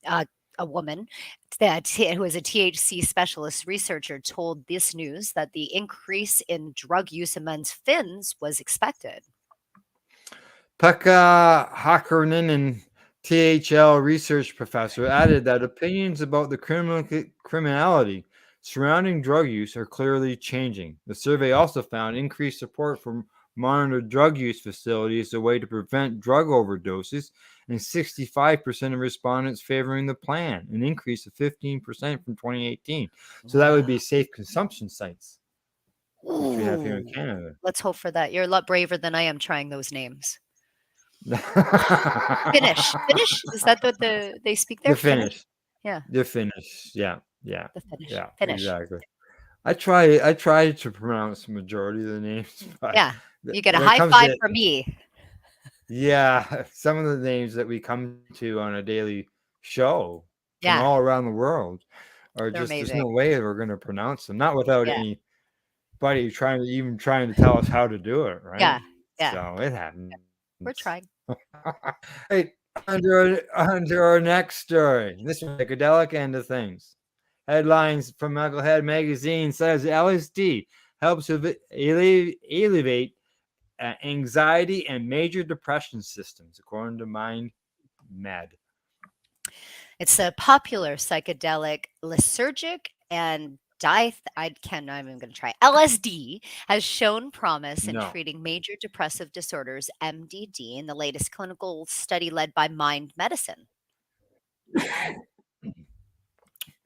A woman who is a THC specialist researcher told This News that the increase in drug use among Finns was expected. Pekka Hakkarainen, THL research professor, added that opinions about the criminality surrounding drug use are clearly changing. The survey also found increased support for monitored drug use facilities as a way to prevent drug overdoses, and 65% of respondents favoring the plan, an increase of 15% from 2018. So that would be safe consumption sites, which we have here in Canada. Let's hope for that. You're a lot braver than I am trying those names. Finnish. Is that what they speak there? The Finnish. Yeah. The Finnish. Yeah. The Finnish. Yeah. Finnish. Exactly. I try to pronounce the majority of the names. But yeah. You get a high five from me. Yeah. Some of the names that we come to on a daily show from all around the world are just amazing. There's no way we're going to pronounce them. Not without anybody trying to tell us how to do it, right? Yeah. So it happens. We're trying. Hey, under our next story. This is psychedelic end of things. Headlines from Metalhead magazine says LSD helps alleviate anxiety and major depression symptoms, according to MindMed. It's a popular psychedelic lysergic and LSD has shown promise in treating major depressive disorders, MDD, in the latest clinical study led by Mind Medicine.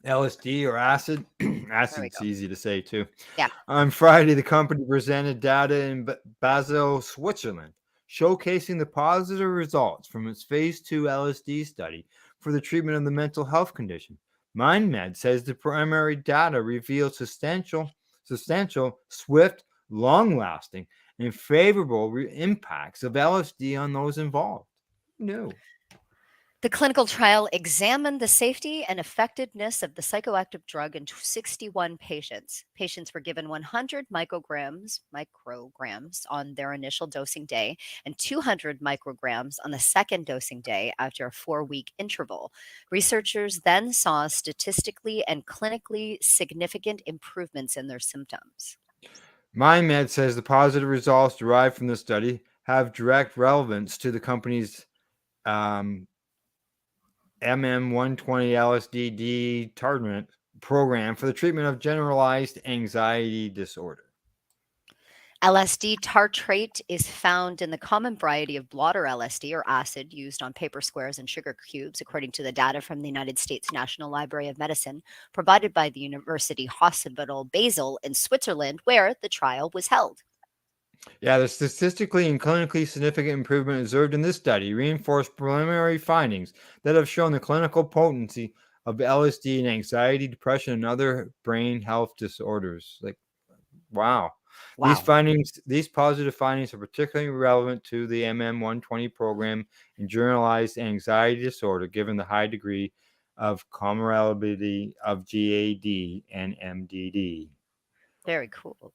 LSD or acid. Acid's easy to say too. Yeah. On Friday, the company presented data in Basel, Switzerland, showcasing the positive results from its phase 2 LSD study for the treatment of the mental health condition. MindMed says the primary data reveals substantial, swift, long-lasting, and favorable impacts of LSD on those involved. No. The clinical trial examined the safety and effectiveness of the psychoactive drug in 61 patients. Patients were given 100 micrograms on their initial dosing day and 200 micrograms on the second dosing day after a 4-week interval. Researchers then saw statistically and clinically significant improvements in their symptoms. MindMed says the positive results derived from the study have direct relevance to the company's MM120 LSD target program for the treatment of generalized anxiety disorder. LSD tartrate is found in the common variety of blotter LSD or acid used on paper squares and sugar cubes, according to the data from the United States National Library of Medicine, provided by the University Hospital Basel in Switzerland, where the trial was held. Yeah, the statistically and clinically significant improvement observed in this study reinforced preliminary findings that have shown the clinical potency of LSD in anxiety, depression, and other brain health disorders. Like, wow. These positive findings are particularly relevant to the MM120 program in generalized anxiety disorder, given the high degree of comparability of GAD and MDD. Very cool.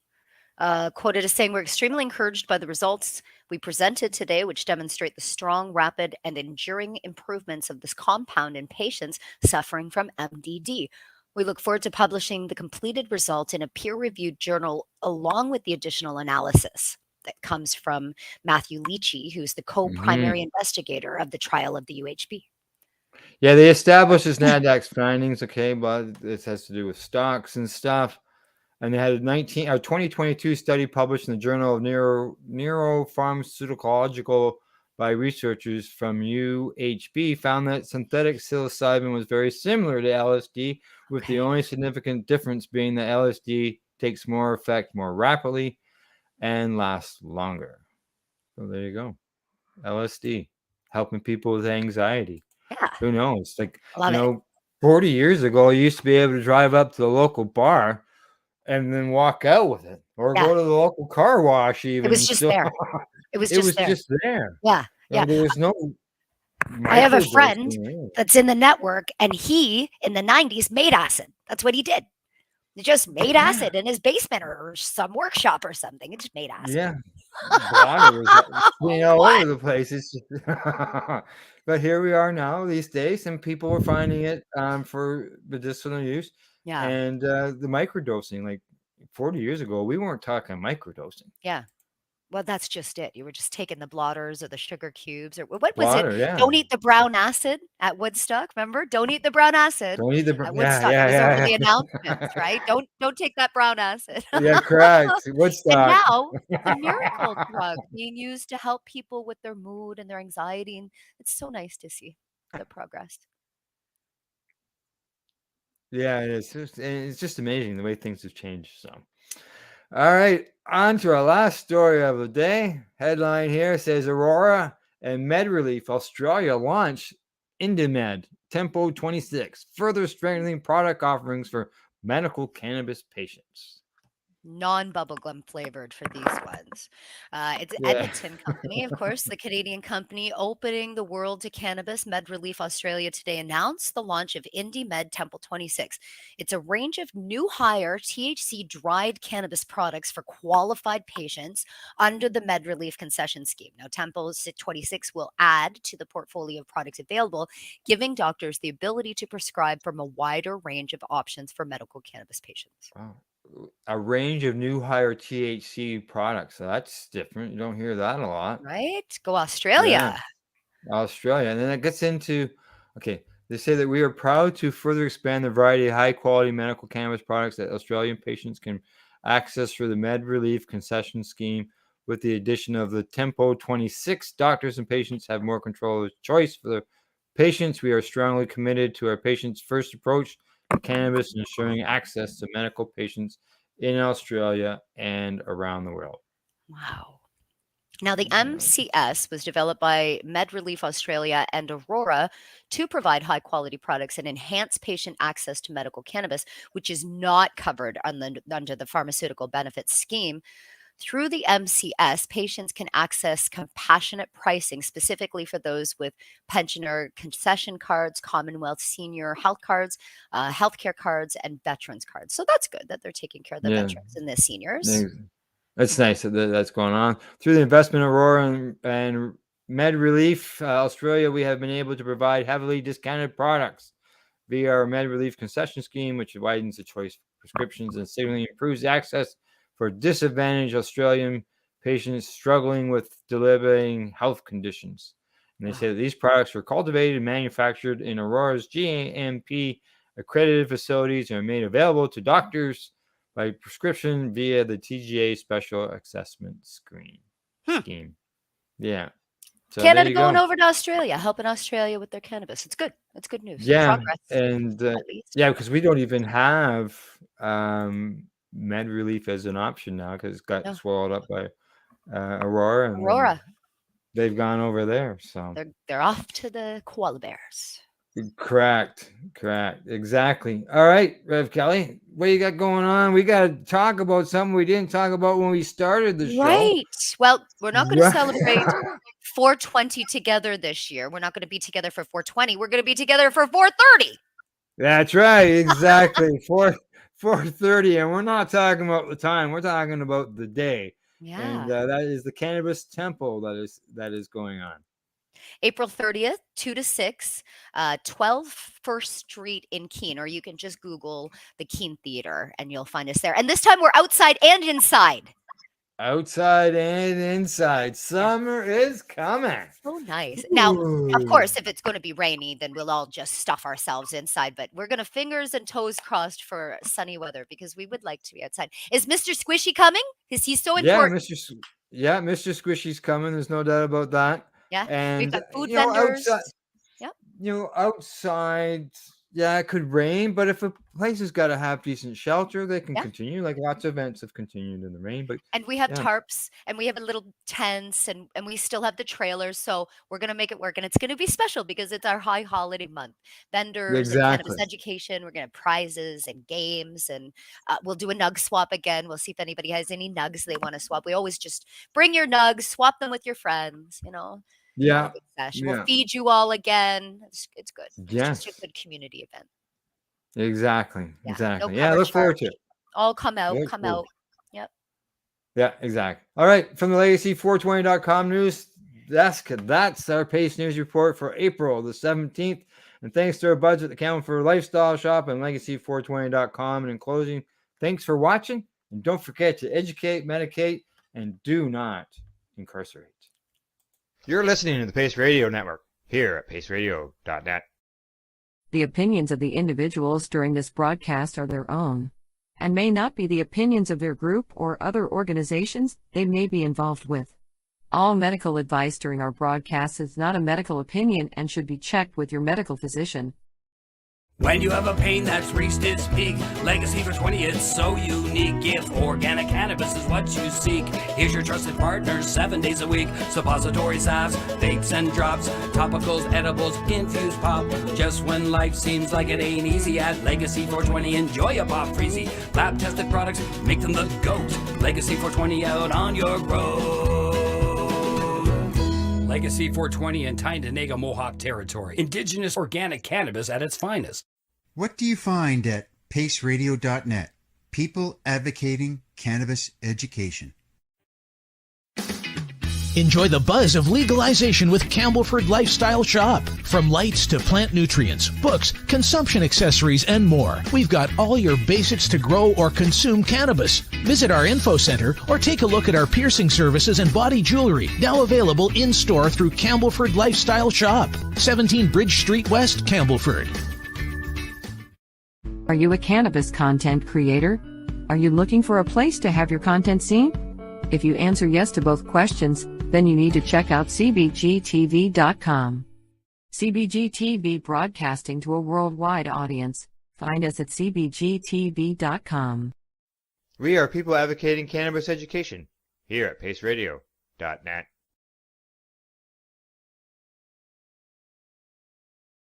Quoted as saying, "We're extremely encouraged by the results we presented today, which demonstrate the strong, rapid, and enduring improvements of this compound in patients suffering from MDD. We look forward to publishing the completed results in a peer-reviewed journal along with the additional analysis that comes from Matthew Leachy, who's the co-primary investigator of the trial of the UHB. Yeah, they established this NADAC's findings, okay, but this has to do with stocks and stuff. And they had a 2022 study published in the Journal of Neuropharmacological by researchers from UHB found that synthetic psilocybin was very similar to LSD, with the only significant difference being that LSD takes more effect more rapidly and lasts longer. So there you go. LSD, helping people with anxiety. Yeah. Who knows? Like, Love it. 40 years ago, you used to be able to drive up to the local bar and then walk out with it, or go to the local car wash even. It was just there. It was just there. Yeah. There was no I have a microdosing friend really. that's in the network, and he, in the 90s, made acid. That's what he did. He just made acid in his basement or some workshop or something. He just made acid. Yeah. Blotter was all over the place. It's just but here we are now these days, and people are finding it for medicinal use. Yeah. And the microdosing, like 40 years ago, we weren't talking microdosing. Yeah. Well, that's just it. You were just taking the blotters or the sugar cubes or what was Blotter, it? yeah. Don't eat the brown acid at Woodstock. Remember? Don't eat the brown acid Don't eat the at Woodstock. It was over the announcements, right? Don't take that brown acid. Yeah, correct. And Woodstock. now the miracle drug being used to help people with their mood and their anxiety. And it's so nice to see the progress. Yeah, it is. It's just amazing the way things have changed. So, all right, on to our last story of the day. Headline here says Aurora and MedReleaf Australia launch IndiMed Tempo 26, further strengthening product offerings for medical cannabis patients. Non-bubblegum flavored for these ones. It's Edmonton company, of course, the Canadian company opening the world to cannabis. MedReleaf Australia today announced the launch of IndiMed Tempo 26. It's a range of new higher THC dried cannabis products for qualified patients under the MedReleaf concession scheme. Now, Tempo 26 will add to the portfolio of products available, giving doctors the ability to prescribe from a wider range of options for medical cannabis patients. Wow. A range of new higher THC products. So that's different. You don't hear that a lot. Right? Go Australia. Yeah. Australia. And then it gets into, okay, they say that we are proud to further expand the variety of high quality medical cannabis products that Australian patients can access through the MedReleaf concession scheme. With the addition of the Tempo 26, doctors and patients have more control of choice for their patients. We are strongly committed to our patients' first approach to cannabis and ensuring access to medical patients in Australia and around the world. Wow. Now, the MCS was developed by MedReleaf Australia and Aurora to provide high-quality products and enhance patient access to medical cannabis, which is not covered under the pharmaceutical benefits scheme. Through the MCS, patients can access compassionate pricing specifically for those with pensioner concession cards, Commonwealth senior health cards, healthcare cards, and veterans cards. So that's good that they're taking care of the Yeah. veterans and the seniors. That's nice that that's going on. Through the investment of Aurora and MedReleaf, Australia, we have been able to provide heavily discounted products via our MedReleaf concession scheme, which widens the choice of prescriptions and significantly improves access for disadvantaged Australian patients struggling with debilitating health conditions. And they say that these products are cultivated and manufactured in Aurora's GAMP accredited facilities and are made available to doctors by prescription via the TGA Special Assessment Scheme. Yeah. So Canada going over to Australia, helping Australia with their cannabis. It's good. It's good news. Yeah. Progress, And because we don't even have MedReleaf as an option now because it's got swallowed up by Aurora. And Aurora. They've gone over there. So they're off to the koala bears. Correct. Exactly. All right, Rev Kelly, what you got going on? We got to talk about something we didn't talk about when we started the show. Right. Well, we're not going to celebrate 420 together this year. We're not going to be together for 420. We're going to be together for 430. That's right. Exactly. 430. And we're not talking about the time. We're talking about the day. Yeah. And that is the Cannabis Temple that is going on. April 30th, 2 to 6, 12 First Street in Keene, or you can just Google the Keene Theater and you'll find us there. And this time we're outside and inside. Outside and inside. Summer is coming. Oh, nice. Now, of course, if it's going to be rainy, then we'll all just stuff ourselves inside. But we're going to fingers and toes crossed for sunny weather because we would like to be outside. Is Mr. Squishy coming? Is he so important? Mr. Squishy's coming. There's no doubt about that. Yeah. And we've got food vendors. Outside, it could rain, but if a place has got to have decent shelter, they can continue. Like lots of events have continued in the rain. And we have tarps and we have a little tents and we still have the trailers. So we're going to make it work. And it's going to be special because it's our high holiday month. Vendors and cannabis education. We're going to have prizes and games. And we'll do a nug swap again. We'll see if anybody has any nugs they want to swap. We always just bring your nugs, swap them with your friends, Yeah. We'll feed you all again. It's good. Yes. It's just a good community event. Exactly. No Look forward to it. All come out. Yep. Yeah, exactly. All right. From the Legacy420.com news desk, that's our Pace News Report for April the 17th. And thanks to our budget, the Camel for Lifestyle Shop and Legacy420.com. And in closing, thanks for watching. And don't forget to educate, medicate, and do not incarcerate. You're listening to the Pace Radio Network here at paceradio.net. The opinions of the individuals during this broadcast are their own, and may not be the opinions of their group or other organizations they may be involved with. All medical advice during our broadcast is not a medical opinion and should be checked with your medical physician. When you have a pain that's reached its peak, Legacy for 20, it's so unique. If organic cannabis is what you seek, here's your trusted partners 7 days a week. Suppository salves, vapes and drops, topicals, edibles, infused pop. Just when life seems like it ain't easy, at Legacy 420, enjoy a pop freezy. Lab tested products, make them the GOAT. Legacy 420 out on your road. Legacy 420 in Tyndonega Mohawk territory. Indigenous organic cannabis at its finest. What do you find at paceradio.net? People advocating cannabis education. Enjoy the buzz of legalization with Campbellford Lifestyle Shop. From lights to plant nutrients, books, consumption accessories, and more, we've got all your basics to grow or consume cannabis. Visit our info center or take a look at our piercing services and body jewelry, now available in-store through Campbellford Lifestyle Shop, 17 Bridge Street West, Campbellford. Are you a cannabis content creator? Are you looking for a place to have your content seen? If you answer yes to both questions, then you need to check out cbgtv.com. CBG TV broadcasting to a worldwide audience. Find us at cbgtv.com. We are people advocating cannabis education here at paceradio.net.